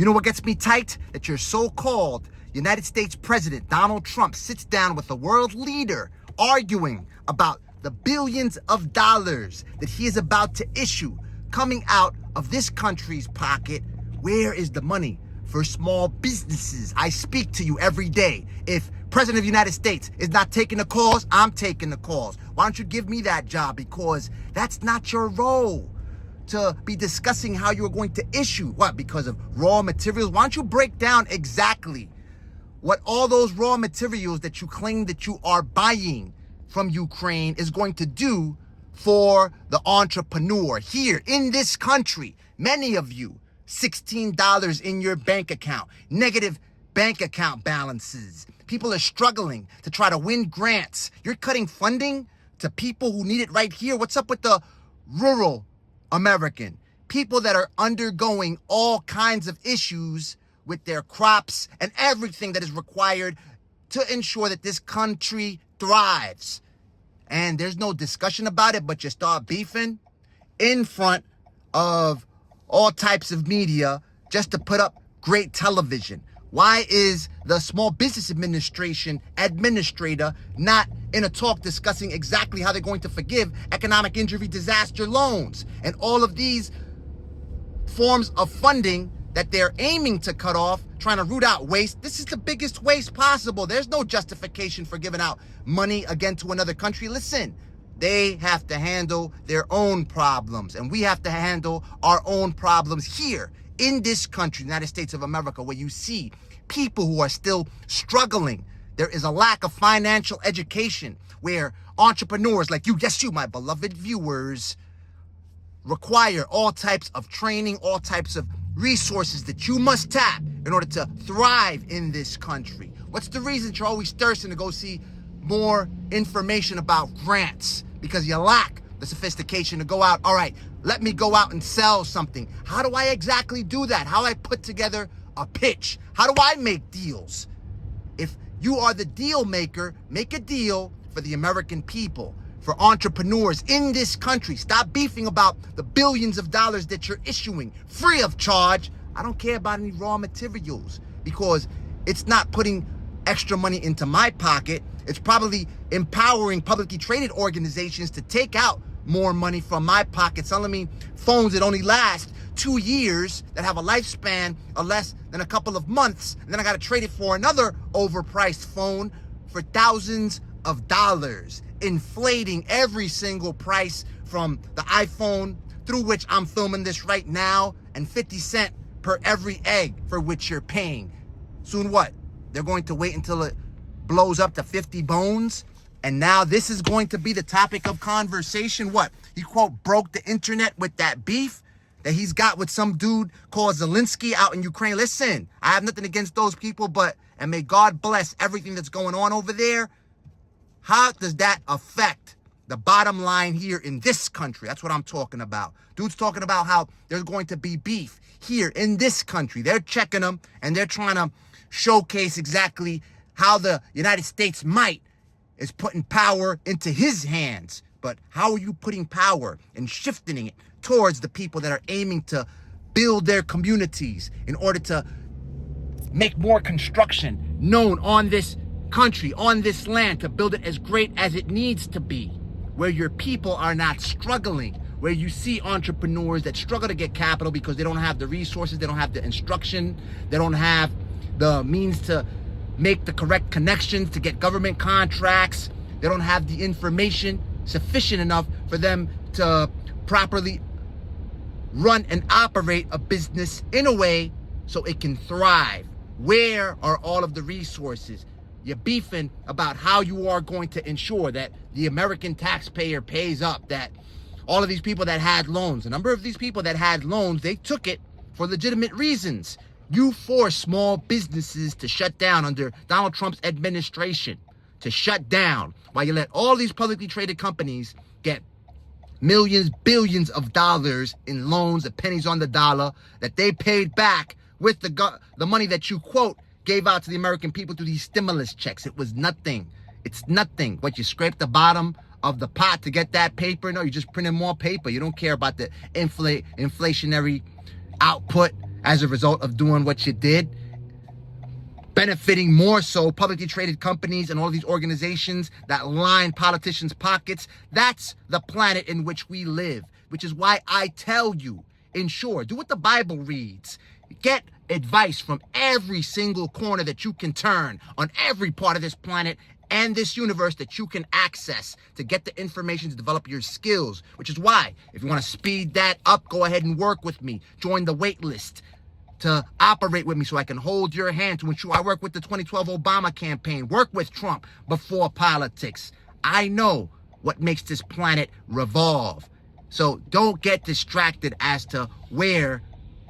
You know what gets me tight? That your so-called United States President Donald Trump sits down with a world leader arguing about the billions of dollars that he is about to issue coming out of this country's pocket. Where is the money for small businesses? I speak to you every day. If President of the United States is not taking the calls, I'm taking the calls. Why don't you give me that job? Because that's not your role, to be discussing how you're going to issue. What? Because of raw materials? Why don't you break down exactly what all those raw materials that you claim that you are buying from Ukraine is going to do for the entrepreneur here in this country? Many of you, $16 in your bank account, negative bank account balances. People are struggling to try to win grants. You're cutting funding to people who need it right here. What's up with the rural American? People that are undergoing all kinds of issues with their crops and everything that is required to ensure that this country thrives. And there's no discussion about it, but you start beefing in front of all types of media just to put up great television. Why is the Small Business Administration administrator not in a talk discussing exactly how they're going to forgive economic injury disaster loans and all of these forms of funding that they're aiming to cut off, trying to root out waste? This is the biggest waste possible. There's no justification for giving out money again to another country. Listen, they have to handle their own problems, and we have to handle our own problems here in this country, United States of America, where you see people who are still struggling. There is a lack of financial education where entrepreneurs like you, yes, you, my beloved viewers, require all types of training, all types of resources that you must tap in order to thrive in this country. What's the reason you're always thirsting to go see more information about grants? Because you lack the sophistication to go out. All right, let me go out and sell something. How do I exactly do that? How do I put together a pitch? How do I make deals? If you are the deal maker, make a deal for the American people, for entrepreneurs in this country. Stop beefing about the billions of dollars that you're issuing free of charge. I don't care about any raw materials because it's not putting extra money into my pocket. It's probably empowering publicly traded organizations to take out more money from my pocket, selling me phones that only last 2 years, that have a lifespan of less than a couple of months, and then I got to trade it for another overpriced phone for thousands of dollars, inflating every single price from the iPhone through which I'm filming this right now, and 50 cents per every egg for which you're paying. Soon what? They're going to wait until it blows up to 50 bones, and now this is going to be the topic of conversation. What? He, quote, broke the internet with that beef that he's got with some dude called Zelensky out in Ukraine. Listen, I have nothing against those people, but, and may God bless everything that's going on over there. How does that affect the bottom line here in this country? That's what I'm talking about. Dude's talking about how there's going to be beef here in this country. They're checking them, and they're trying to showcase exactly how the United States might is putting power into his hands. But how are you putting power and shifting it towards the people that are aiming to build their communities in order to make more construction known on this country, on this land, to build it as great as it needs to be, where your people are not struggling, where you see entrepreneurs that struggle to get capital because they don't have the resources, they don't have the instruction, they don't have the means to make the correct connections to get government contracts, they don't have the information sufficient enough for them to properly run and operate a business in a way so it can thrive. Where are all of the resources? You're beefing about how you are going to ensure that the American taxpayer pays up, that all of these people that had loans, a number of these people that had loans, they took it for legitimate reasons. You force small businesses to shut down under Donald Trump's administration, to shut down, while you let all these publicly traded companies get millions, billions of dollars in loans, the pennies on the dollar, that they paid back with the money that you, quote, gave out to the American people through these stimulus checks. It was nothing. It's nothing. But you scrape the bottom of the pot to get that paper. No, you're just printing more paper. You don't care about the inflationary output. as a result of doing what you did, benefiting more so publicly traded companies and all these organizations that line politicians' pockets. That's the planet in which we live, which is why I tell you, ensure, do what the Bible reads. Get advice from every single corner that you can turn on every part of this planet and this universe that you can access to get the information to develop your skills, which is why, if you want to speed that up, go ahead and work with me. Join the wait list to operate with me so I can hold your hand to ensure I work with the 2012 Obama campaign, work with Trump before politics. I know what makes this planet revolve. So don't get distracted as to where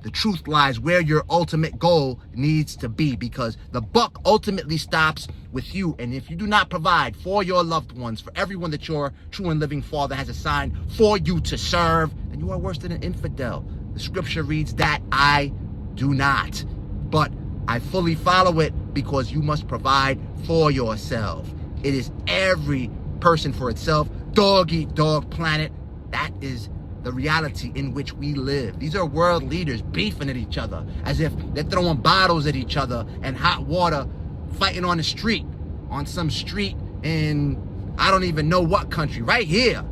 the truth lies, where your ultimate goal needs to be, because the buck ultimately stops with you. And if you do not provide for your loved ones, for everyone that your true and living Father has assigned for you to serve, then you are worse than an infidel. The scripture reads that I do not, but I fully follow it, because you must provide for yourself. It is every person for itself, dog eat dog planet. That is the reality in which we live. These are world leaders beefing at each other as if they're throwing bottles at each other and hot water, fighting on the street, on some street in I don't even know what country, right here.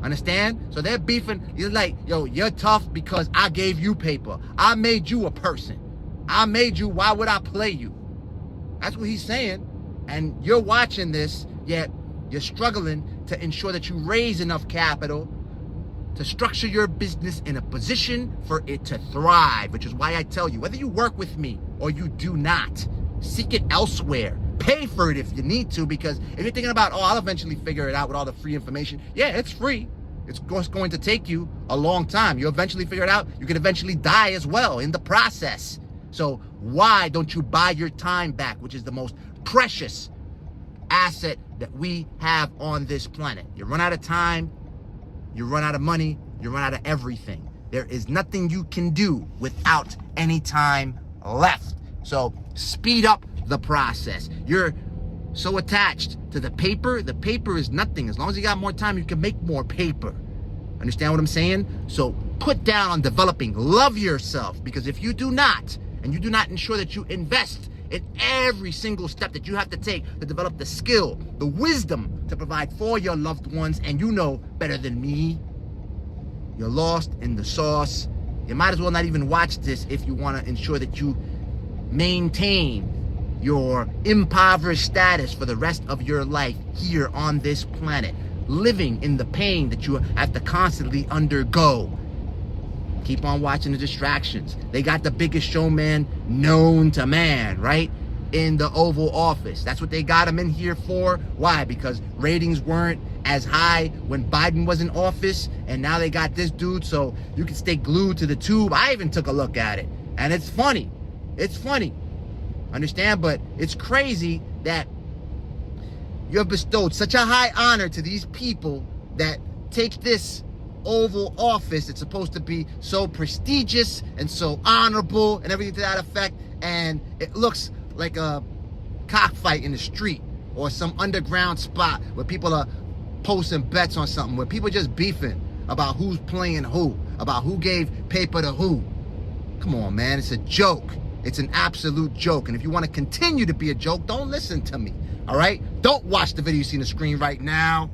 Understand? So they're beefing. You're like, yo, you're tough because I gave you paper. I made you a person. I made you. Why would I play you? That's what he's saying. And you're watching this, yet you're struggling to ensure that you raise enough capital to structure your business in a position for it to thrive, which is why I tell you, whether you work with me or you do not, seek it elsewhere. Pay for it if you need to, because if you're thinking about, oh, I'll eventually figure it out with all the free information, yeah, it's free. It's going to take you a long time. You'll eventually figure it out. You could eventually die as well in the process. So why don't you buy your time back, which is the most precious asset that we have on this planet? You run out of time, you run out of money, you run out of everything. There is nothing you can do without any time left. So speed up the process. You're so attached to the paper. The paper is nothing. As long as you got more time, you can make more paper. Understand what I'm saying? So put down on developing. Love yourself, because if you do not, and you do not ensure that you invest in every single step that you have to take to develop the skill, the wisdom to provide for your loved ones, and you know better than me, you're lost in the sauce. You might as well not even watch this if you want to ensure that you maintain your impoverished status for the rest of your life here on this planet, living in the pain that you have to constantly undergo. Keep on watching the distractions. They got the biggest showman known to man, right? In the Oval Office. That's what they got him in here for. Why? Because ratings weren't as high when Biden was in office, and now they got this dude, so you can stay glued to the tube. I even took a look at it, and it's funny. It's funny. Understand? But it's crazy that you have bestowed such a high honor to these people that take this Oval Office. It's supposed to be so prestigious and so honorable and everything to that effect, and it looks like a cockfight in the street or some underground spot where people are posting bets on something, where people are just beefing about who's playing who, about who gave paper to who. Come on, man. It's a joke. It's an absolute joke. And if you want to continue to be a joke, don't listen to me. All right? Don't watch the video you see on the screen right now.